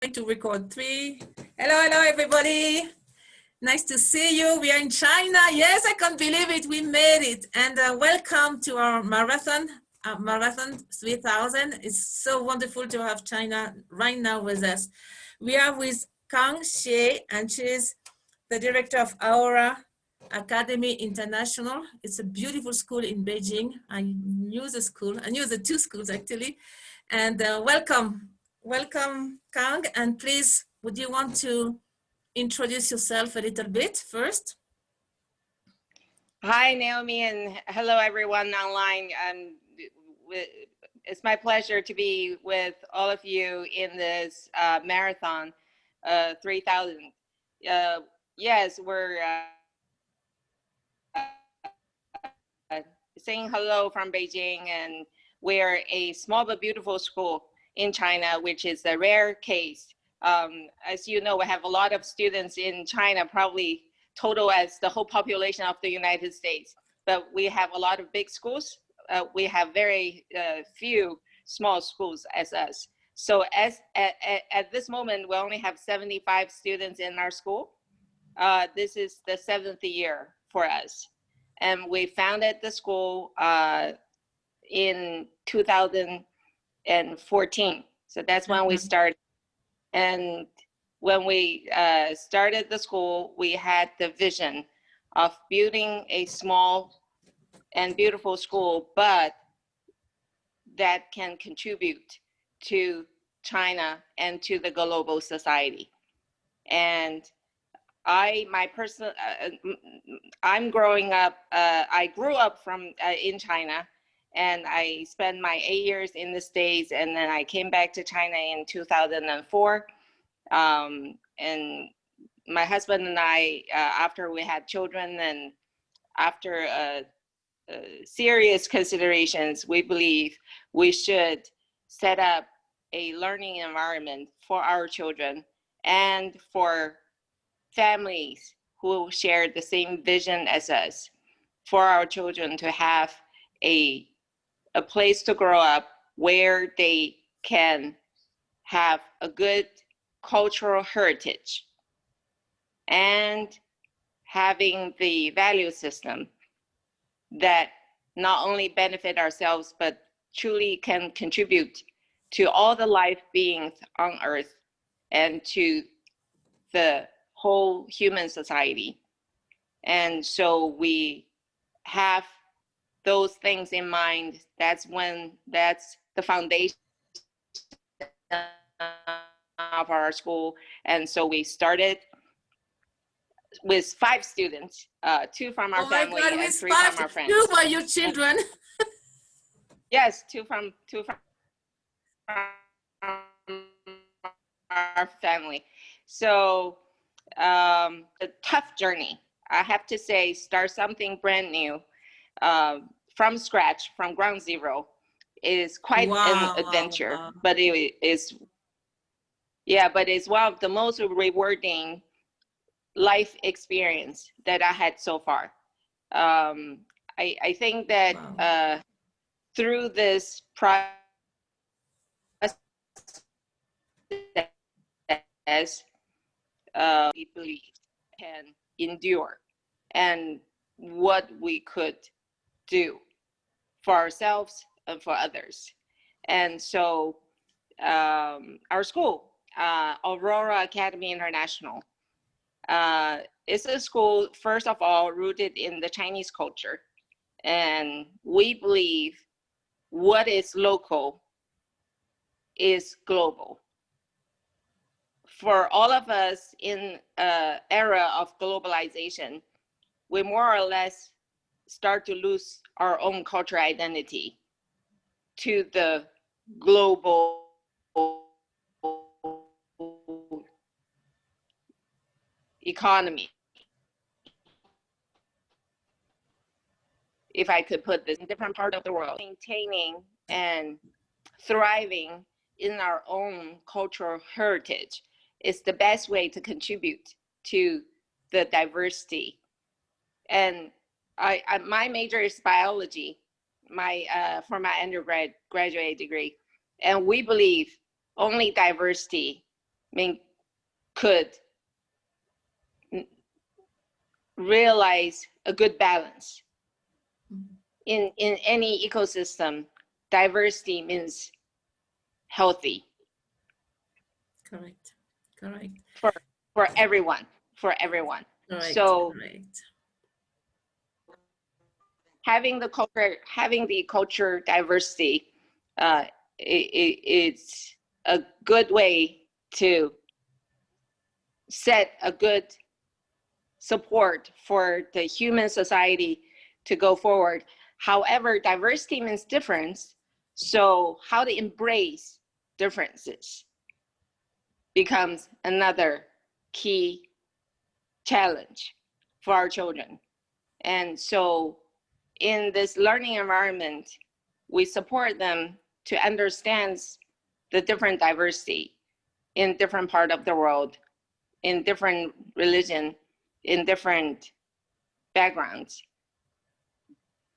To record three. Hello, everybody. Nice to see you. We are in China. Yes, I can't believe it. We made it. And welcome to our marathon 3000. It's so wonderful to have China right now with us. We are with Kang, and she's the director of Aura Academy International. It's a beautiful school in Beijing. I knew the school. I knew the two schools actually. And welcome, Kang. And please, would you want to introduce yourself a little bit first? Hi, Naomi, and hello, everyone online. It's my pleasure to be with all of you in this marathon 3000. Yes, we're saying hello from Beijing, and we're a small but beautiful school in China, which is a rare case. As you know, we have a lot of students in China, probably total as the whole population of the United States, but we have a lot of big schools. We have very few small schools as us. So at this moment, we only have 75 students in our school. This is the 7th year for us. And we founded the school in 2014. So that's when we started. And when we started the school, we had the vision of building a small and beautiful school, but that can contribute to China and to the global society. And I'm growing up, I grew up in China, and I spent my 8 years in the States, and then I came back to China in 2004. And my husband and I, after we had children and after serious considerations, we believe we should set up a learning environment for our children and for families who share the same vision as us, for our children to have a place to grow up where they can have a good cultural heritage and having the value system that not only benefit ourselves, but truly can contribute to all the life beings on earth and to the whole human society. And so we have those things in mind. That's the foundation of our school. And so we started with 5 students, 2 from our family and 3 from our friends. 2 were your children. Yes, 2 from our family. So a tough journey, I have to say. Start something brand new from scratch, from ground zero, is quite an adventure. But it is, but it's one of the most rewarding life experience that I had so far. I think that through this process, we believe can endure, and what we could do for ourselves and for others. And so our school, Aurora Academy International, it's a school, first of all, rooted in the Chinese culture. And we believe what is local is global. For all of us in an era of globalization, we more or less start to lose our own cultural identity to the global economy, if I could put this, in different parts of the world. Maintaining and thriving in our own cultural heritage is the best way to contribute to the diversity. And my major is biology, for my undergraduate degree, and we believe only diversity could realize a good balance. In any ecosystem, diversity means healthy. Correct. Correct. For everyone. Correct. So correct. having the culture diversity, it's a good way to set a good support for the human society to go forward. However, diversity means difference. So how to embrace differences becomes another key challenge for our children. And so in this learning environment, we support them to understand the different diversity in different part of the world, in different religion, in different backgrounds.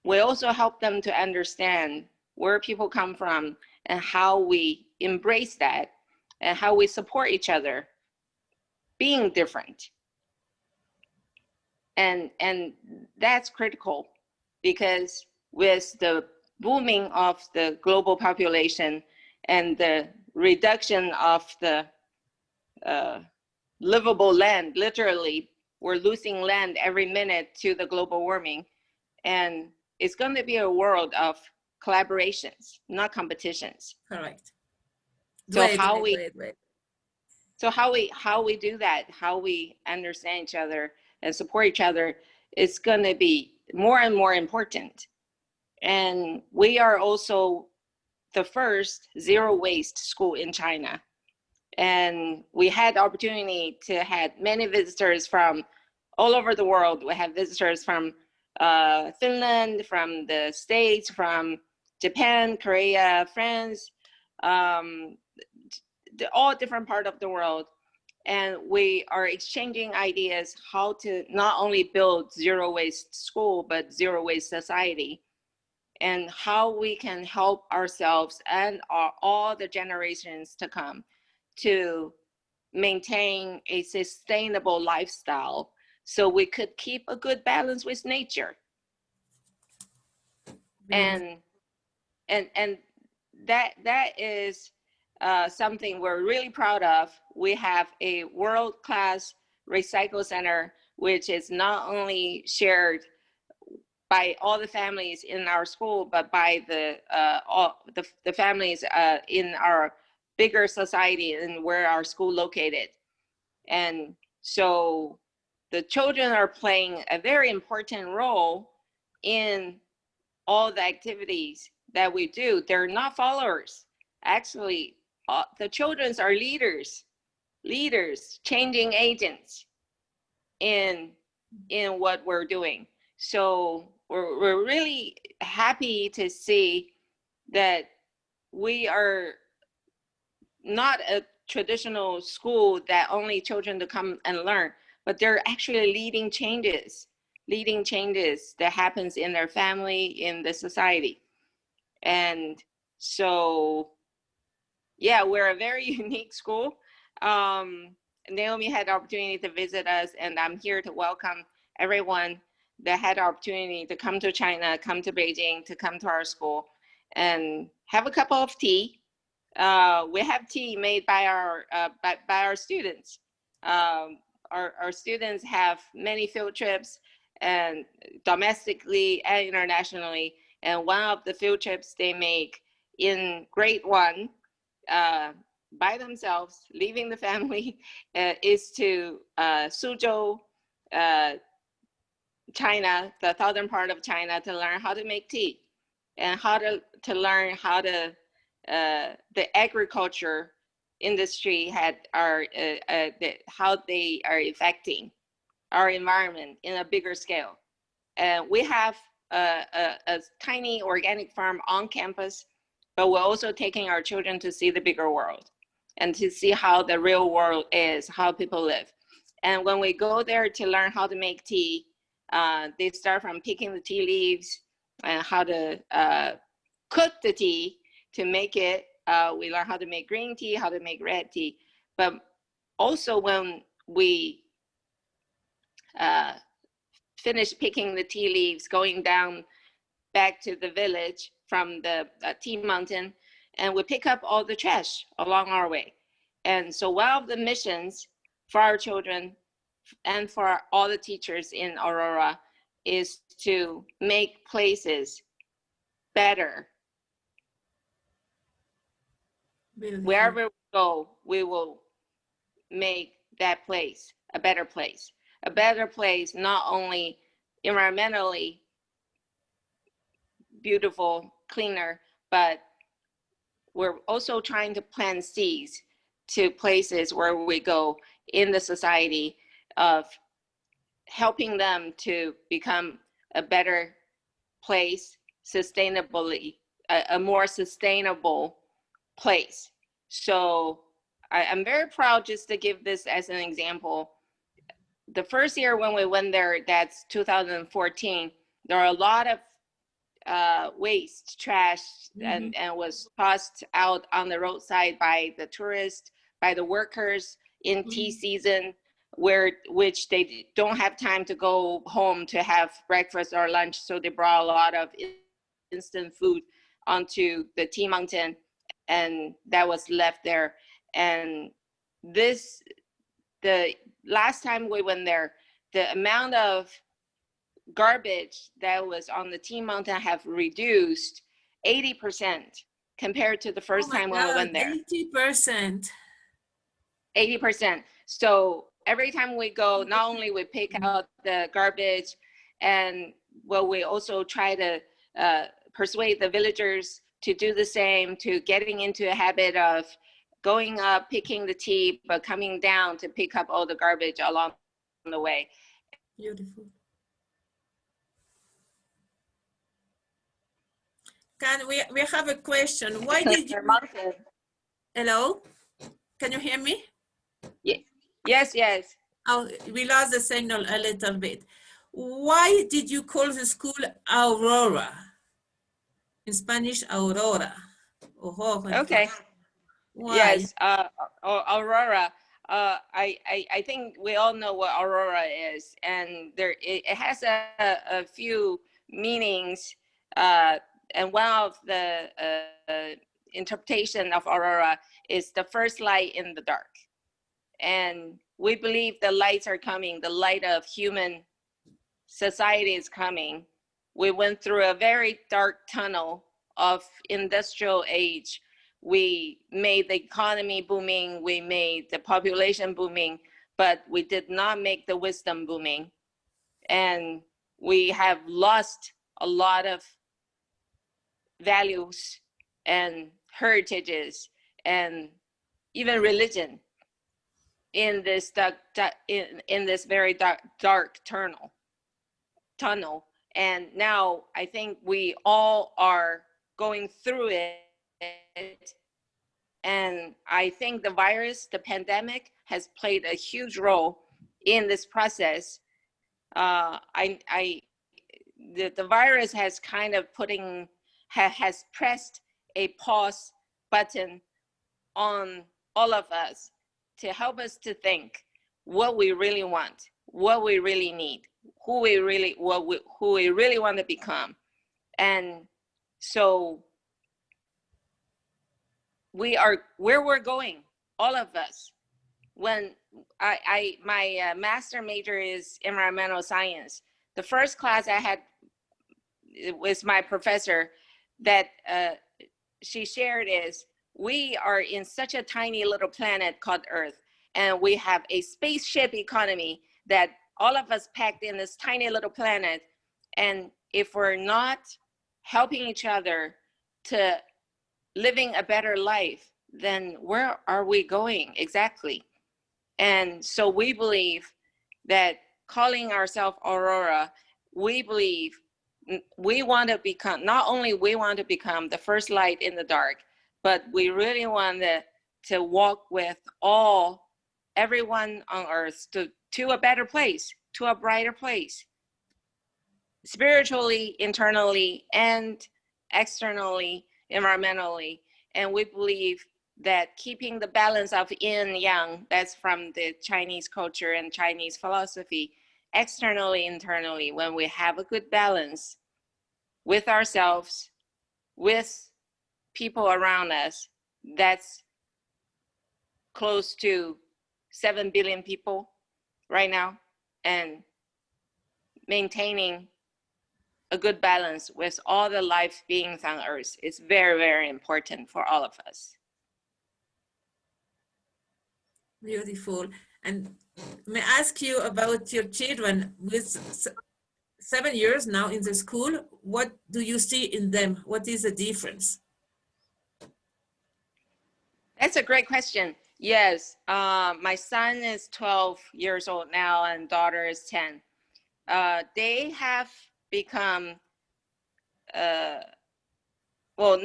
We also help them to understand where people come from and how we embrace that and how we support each other being different. And that's critical, because with the booming of the global population and the reduction of the livable land, literally, we're losing land every minute to the global warming. And it's going to be a world of collaborations, not competitions. Correct. So how we do that, how we understand each other and support each other, is going to be more and more important. And we are also the first zero waste school in China. And we had the opportunity to have many visitors from all over the world. We have visitors from Finland, from the States, from Japan, Korea, France, all different parts of the world. And we are exchanging ideas how to not only build zero waste school, but zero waste society, and how we can help ourselves and all the generations to come to maintain a sustainable lifestyle, so we could keep a good balance with nature. And that is something we're really proud of. We have a world-class recycle center, which is not only shared by all the families in our school, but by all the families in our bigger society and where our school located. And so the children are playing a very important role in all the activities that we do. They're not followers. Actually, the children are leaders, changing agents in what we're doing. So we're really happy to see that we are not a traditional school that only children to come and learn, but they're actually leading changes that happens in their family, in the society. And so, yeah, we're a very unique school. Naomi had the opportunity to visit us, and I'm here to welcome everyone that had the opportunity to come to China, come to Beijing, to come to our school and have a cup of tea. We have tea made by our students. Our students have many field trips, and domestically and internationally. And one of the field trips they make in grade 1 by themselves, leaving the family, is to Suzhou, China, the southern part of China, to learn how to make tea and how to learn how to the agriculture industry how they are affecting our environment in a bigger scale. And we have a tiny organic farm on campus, but we're also taking our children to see the bigger world and to see how the real world is, how people live. And when we go there to learn how to make tea, they start from picking the tea leaves and how to cook the tea to make it. We learn how to make green tea, how to make red tea. But also when we finish picking the tea leaves, going down back to the village from the tea mountain, and we pick up all the trash along our way. And so one of the missions for our children and for all the teachers in Aurora is to make places better. Beautiful. Wherever we go, we will make that place a better place. A better place, not only environmentally beautiful, cleaner, but we're also trying to plant seeds to places where we go in the society of helping them to become a better place sustainably, a more sustainable place. So I'm very proud, just to give this as an example. The first year when we went there, that's 2014, there are a lot of waste, trash, and was tossed out on the roadside by the tourists, by the workers in tea season, which they don't have time to go home to have breakfast or lunch, so they brought a lot of instant food onto the tea mountain, and that was left there. And the last time we went there, the amount of garbage that was on the tea mountain have reduced 80% compared to the first time when we went there. 80%. 80%. So every time we go, not only we pick out the garbage, and well, we also try to persuade the villagers to do the same, to getting into a habit of going up, picking the tea, but coming down to pick up all the garbage along the way. Beautiful. We have a question. Why did you? Hello? Can you hear me? Yeah. Yes, yes. Oh, we lost the signal a little bit. Why did you call the school Aurora? In Spanish, Aurora. Okay. Why? Yes, Aurora. I think we all know what Aurora is, and it has a few meanings. And one of the interpretation of Aurora is the first light in the dark. And we believe the lights are coming, the light of human society is coming. We went through a very dark tunnel of industrial age. We made the economy booming, we made the population booming, but we did not make the wisdom booming. And we have lost a lot of values and heritages and even religion in this in this very dark tunnel. And now I think we all are going through it. And I think the virus, the pandemic, has played a huge role in this process. The virus has kind of has pressed a pause button on all of us to help us to think what we really want, what we really need, who we really want to become. And so where we're going, all of us. When my master major is environmental science, the first class I had with my professor that she shared is, we are in such a tiny little planet called Earth, and we have a spaceship economy that all of us packed in this tiny little planet. And if we're not helping each other to living a better life, then where are we going exactly? And so we believe that calling ourselves Aurora, we believe we want to become, not only we want to become the first light in the dark, but we really want to walk with everyone on earth to a better place, to a brighter place, spiritually, internally, and externally, environmentally. And we believe that keeping the balance of yin and yang, that's from the Chinese culture and Chinese philosophy, externally, internally, when we have a good balance with ourselves, with people around us, that's close to 7 billion people right now, and maintaining a good balance with all the life beings on earth is very, very important for all of us. Beautiful. And may I ask you about your children with 7 years now in the school? What do you see in them? What is the difference? That's a great question. Yes, my son is 12 years old now and daughter is 10. They have become, well,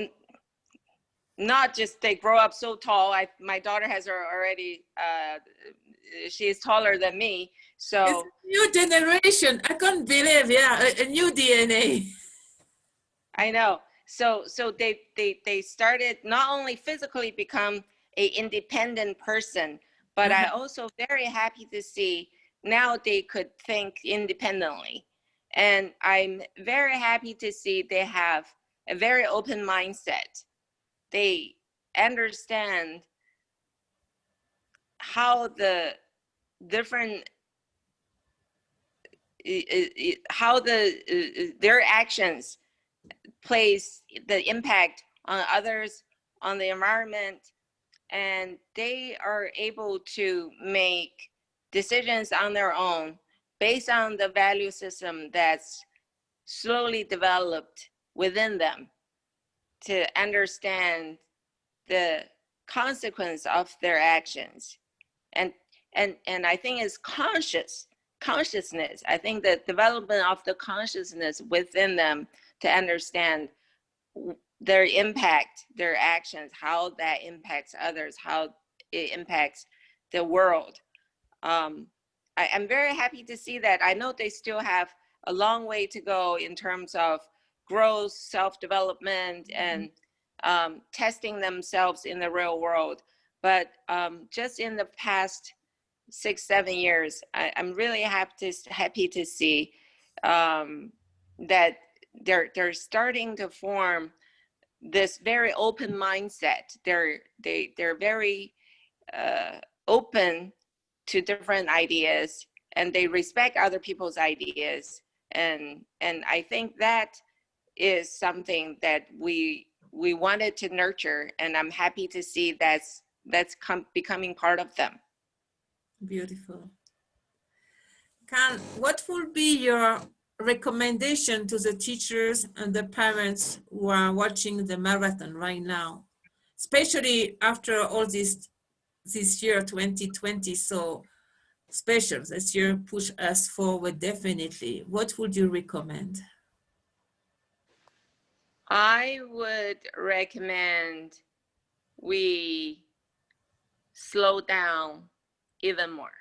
not just they grow up so tall. My daughter has already, she's taller than me. So it's a new generation. I can't believe, yeah, a new DNA. I know. So they started not only physically become a independent person, but I also very happy to see now they could think independently. And I'm very happy to see they have a very open mindset. They understand how the different how their actions plays the impact on others, on the environment, and they are able to make decisions on their own based on the value system that's slowly developed within them to understand the consequence of their actions. And I think it's consciousness. I think the development of the consciousness within them to understand their impact, their actions, how that impacts others, how it impacts the world. I'm very happy to see that. I know they still have a long way to go in terms of growth, self-development, and testing themselves in the real world. But just in the past 6-7 years, I'm really happy to see that they're starting to form this very open mindset. They're very open to different ideas, and they respect other people's ideas. And I think that is something that we wanted to nurture, and I'm happy to see that's becoming part of them. Beautiful. Kang, what would be your recommendation to the teachers and the parents who are watching the marathon right now, especially after all this year 2020 so special? This year push us forward definitely. What would you recommend? I would recommend we slow down even more.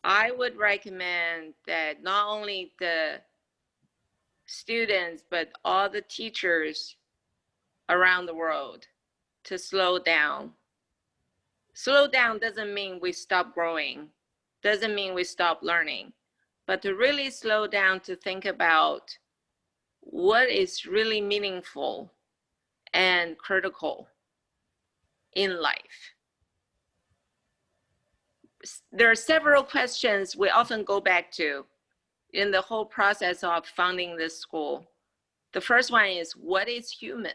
I would recommend that not only the students, but all the teachers around the world to slow down. Slow down doesn't mean we stop growing, doesn't mean we stop learning, but to really slow down to think about what is really meaningful and critical in life. There are several questions we often go back to in the whole process of founding this school. The first one is, what is human?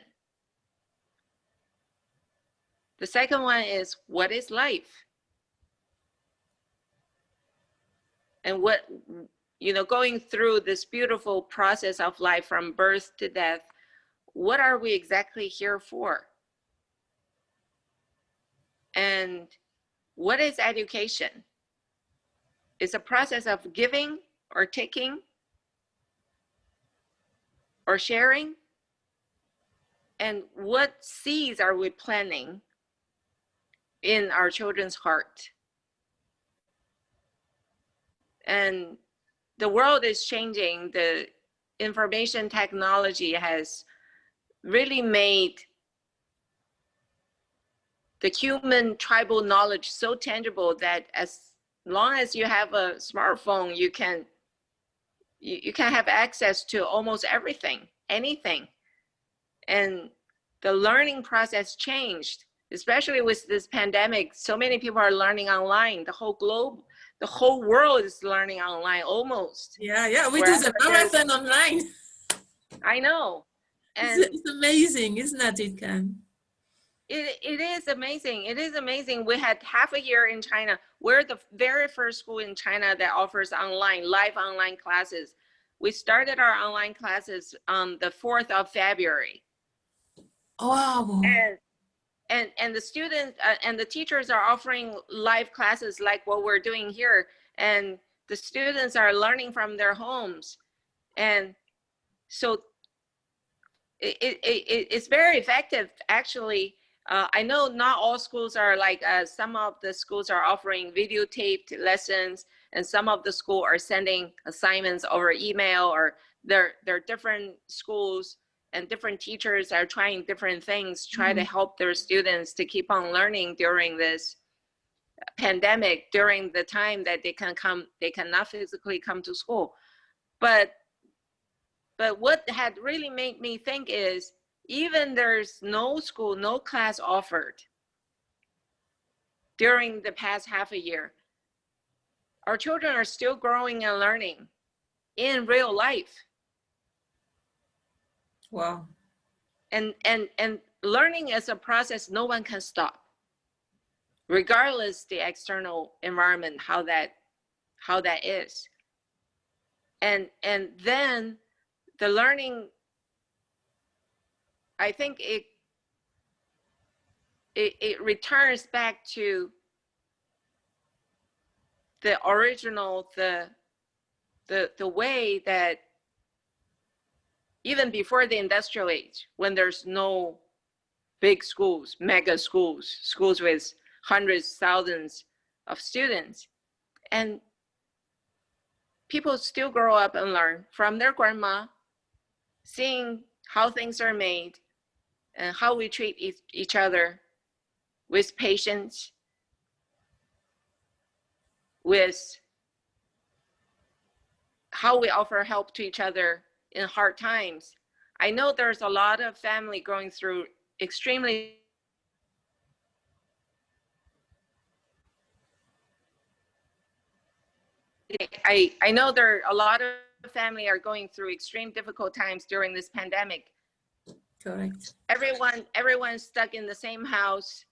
The second one is, what is life? And what, going through this beautiful process of life from birth to death, what are we exactly here for? And what is education? It's a process of giving or taking or sharing. And what seeds are we planting in our children's heart? And the world is changing. The information technology has really made the human tribal knowledge so tangible that as long as you have a smartphone, you can have access to almost everything, anything. And the learning process changed, especially with this pandemic. So many people are learning online. The whole globe, the whole world is learning online almost. Yeah, we do the marathon online. I know. And it's amazing, isn't it, Kang? It is amazing. It is amazing. We had half a year in China. We're the very first school in China that offers live online classes. We started our online classes on the 4th of February. Wow. And the students and the teachers are offering live classes like what we're doing here. And the students are learning from their homes. And so it's very effective, actually. I know not all schools are like, some of the schools are offering videotaped lessons, and some of the schools are sending assignments over email, or they're different schools and different teachers are trying different things, try to help their students to keep on learning during this pandemic, during the time that they cannot physically come to school. But what had really made me think is, even there's no school, no class offered during the past half a year, our children are still growing and learning in real life. Wow. And learning is a process no one can stop, regardless the external environment, how that is. And then the learning, I think it returns back to the original, the way that even before the industrial age, when there's no big schools, mega schools, schools with hundreds, thousands of students, and people still grow up and learn from their grandma, seeing how things are made and how we treat each other with patience, with how we offer help to each other in hard times. I know there's a lot of family going through extremely, I know there are a lot of family are going through extreme difficult times during this pandemic. Correct. Everyone's stuck in the same house.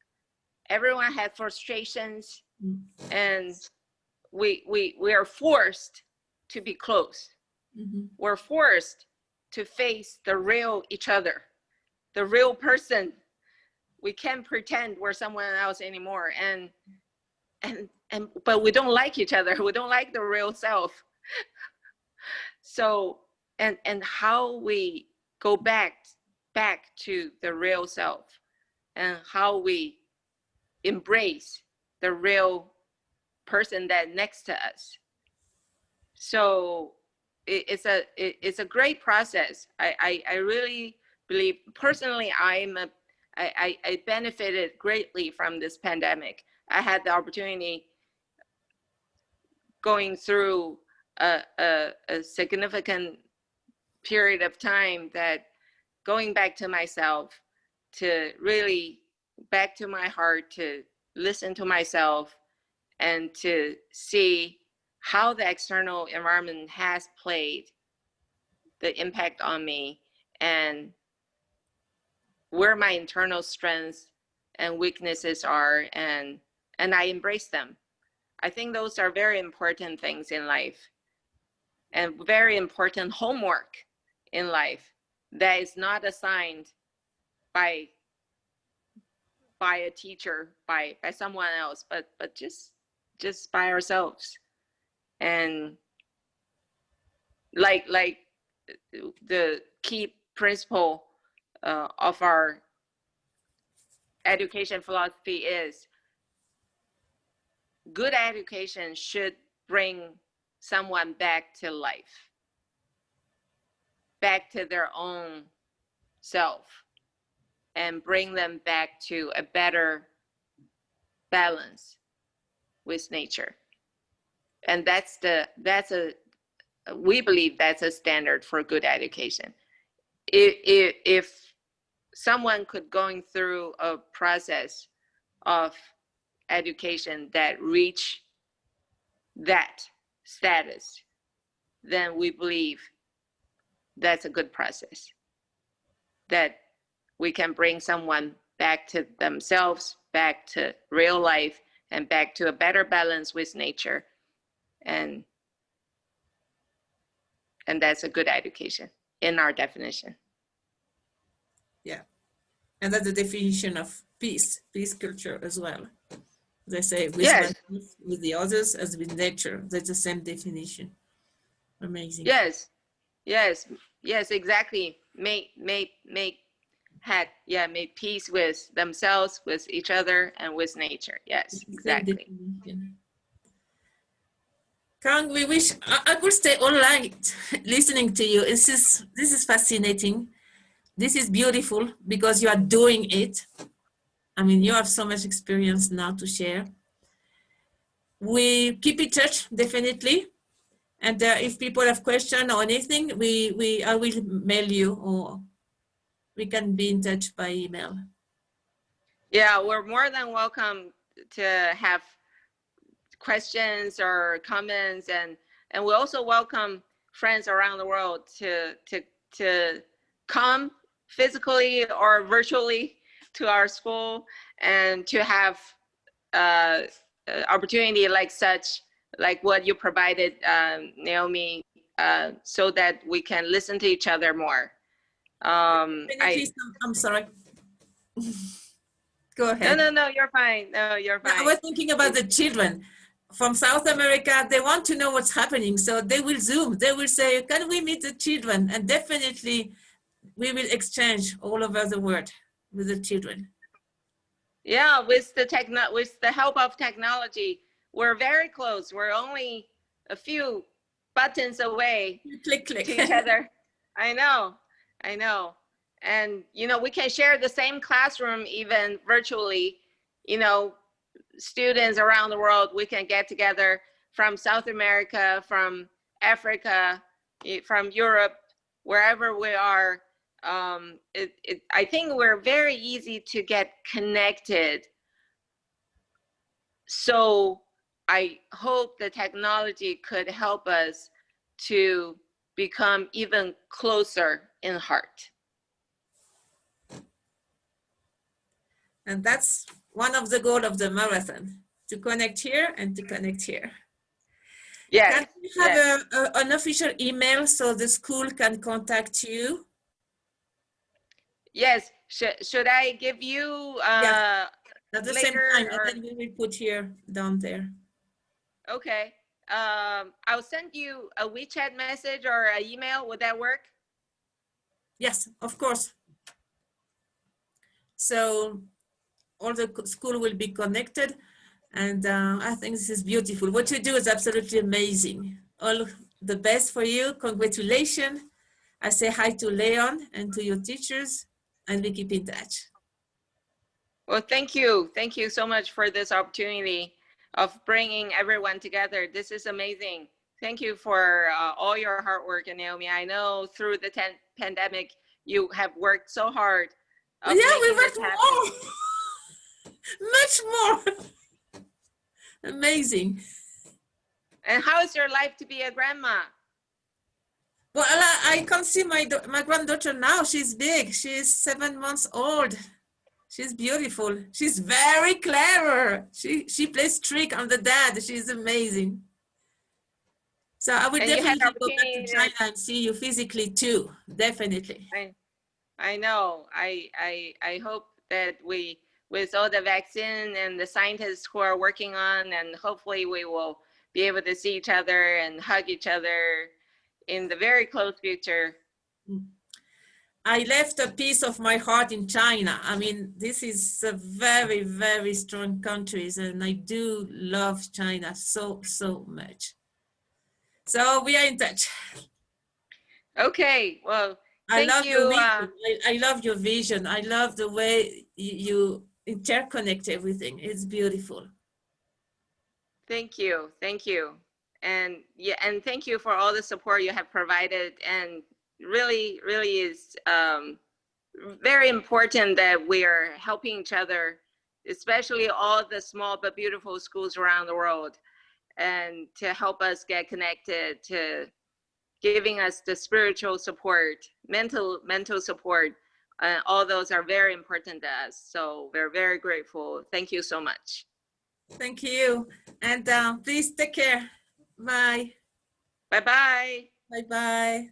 Everyone had frustrations, and we are forced to be close. We're forced to face the real each other, the real person. We can't pretend we're someone else anymore. But we don't like each other. We don't like the real self. So, and how we go back to the real self, and how we embrace the real person that next to us. So it's a great process. I really believe, personally, I benefited greatly from this pandemic. I had the opportunity going through a significant period of time, that going back to myself, to really back to my heart, to listen to myself, and to see how the external environment has played the impact on me, and where my internal strengths and weaknesses are, and I embrace them. I think those are very important things in life, and very important homework in life that is not assigned by a teacher, by someone else, but just by ourselves. And like the key principle of our education philosophy is, good education should bring someone back to life, back to their own self, and bring them back to a better balance with nature. And we believe that's a standard for good education. If someone could going through a process of education that reach that status, then we believe that's a good process, that we can bring someone back to themselves, back to real life, and back to a better balance with nature. And that's a good education in our definition. Yeah. And that's the definition of peace culture as well. They say with Yes. with the others as with nature. That's the same definition. Amazing. Yes, exactly. Make peace with themselves, with each other, and with nature. Yes, exactly. Kang, we wish I could stay all night listening to you. This is fascinating. This is beautiful because you are doing it. I mean, you have so much experience now to share. We keep in touch, definitely. And if people have questions or anything, I will mail you, or we can be in touch by email. Yeah, we're more than welcome to have questions or comments, and we also welcome friends around the world to come physically or virtually to our school and to have opportunity like such, like what you provided, Naomi, so that we can listen to each other more. I'm sorry. Go ahead. No, you're fine. No, you're fine. I was thinking about the children from South America. They want to know what's happening, so they will Zoom. They will say, can we meet the children? And definitely we will exchange all over the world with the children. Yeah, with the help of technology, we're very close. We're only a few buttons away click to each other. I know. And, we can share the same classroom even virtually. Students around the world, we can get together from South America, from Africa, from Europe, wherever we are. I think we're very easy to get connected. So I hope the technology could help us to become even closer in heart. And that's one of the goals of the marathon, to connect here and to connect here. Yes. Can you have an official email so the school can contact you? Yes. Should I give you yes. At the later, same time, and then we will put here down there. Okay. I'll send you a WeChat message or an email. Would that work? Yes, of course. So all the school will be connected, and I think this is beautiful. What you do is absolutely amazing. All the best for you. Congratulations. I say hi to Leon and to your teachers, and we keep in touch. Well, thank you. Thank you so much for this opportunity of bringing everyone together. This is amazing. Thank you for all your hard work, Naomi. I know through the pandemic, you have worked so hard. Yeah, we worked more. Much more. Amazing. And how is your life to be a grandma? Well, I can see my granddaughter now. She's big. She's 7 months old. She's beautiful. She's very clever. She plays trick on the dad. She's amazing. So I will definitely go back to China and see you physically too. Definitely. I know. I hope that with all the vaccine and the scientists who are working on, and hopefully we will be able to see each other and hug each other in the very close future. I left a piece of my heart in China. I mean, this is a very, very strong country, and I do love China so, so much. So we are in touch. Okay, well, I love your vision. I love your vision. I love the way you interconnect everything. It's beautiful. Thank you. Thank you. And yeah, and thank you for all the support you have provided. And really, really is very important that we are helping each other, especially all the small but beautiful schools around the world, and to help us get connected, to giving us the spiritual support, mental support. All those are very important to us. So we're very grateful. Thank you so much. Thank you. And please take care. Bye. Bye-bye. Bye-bye.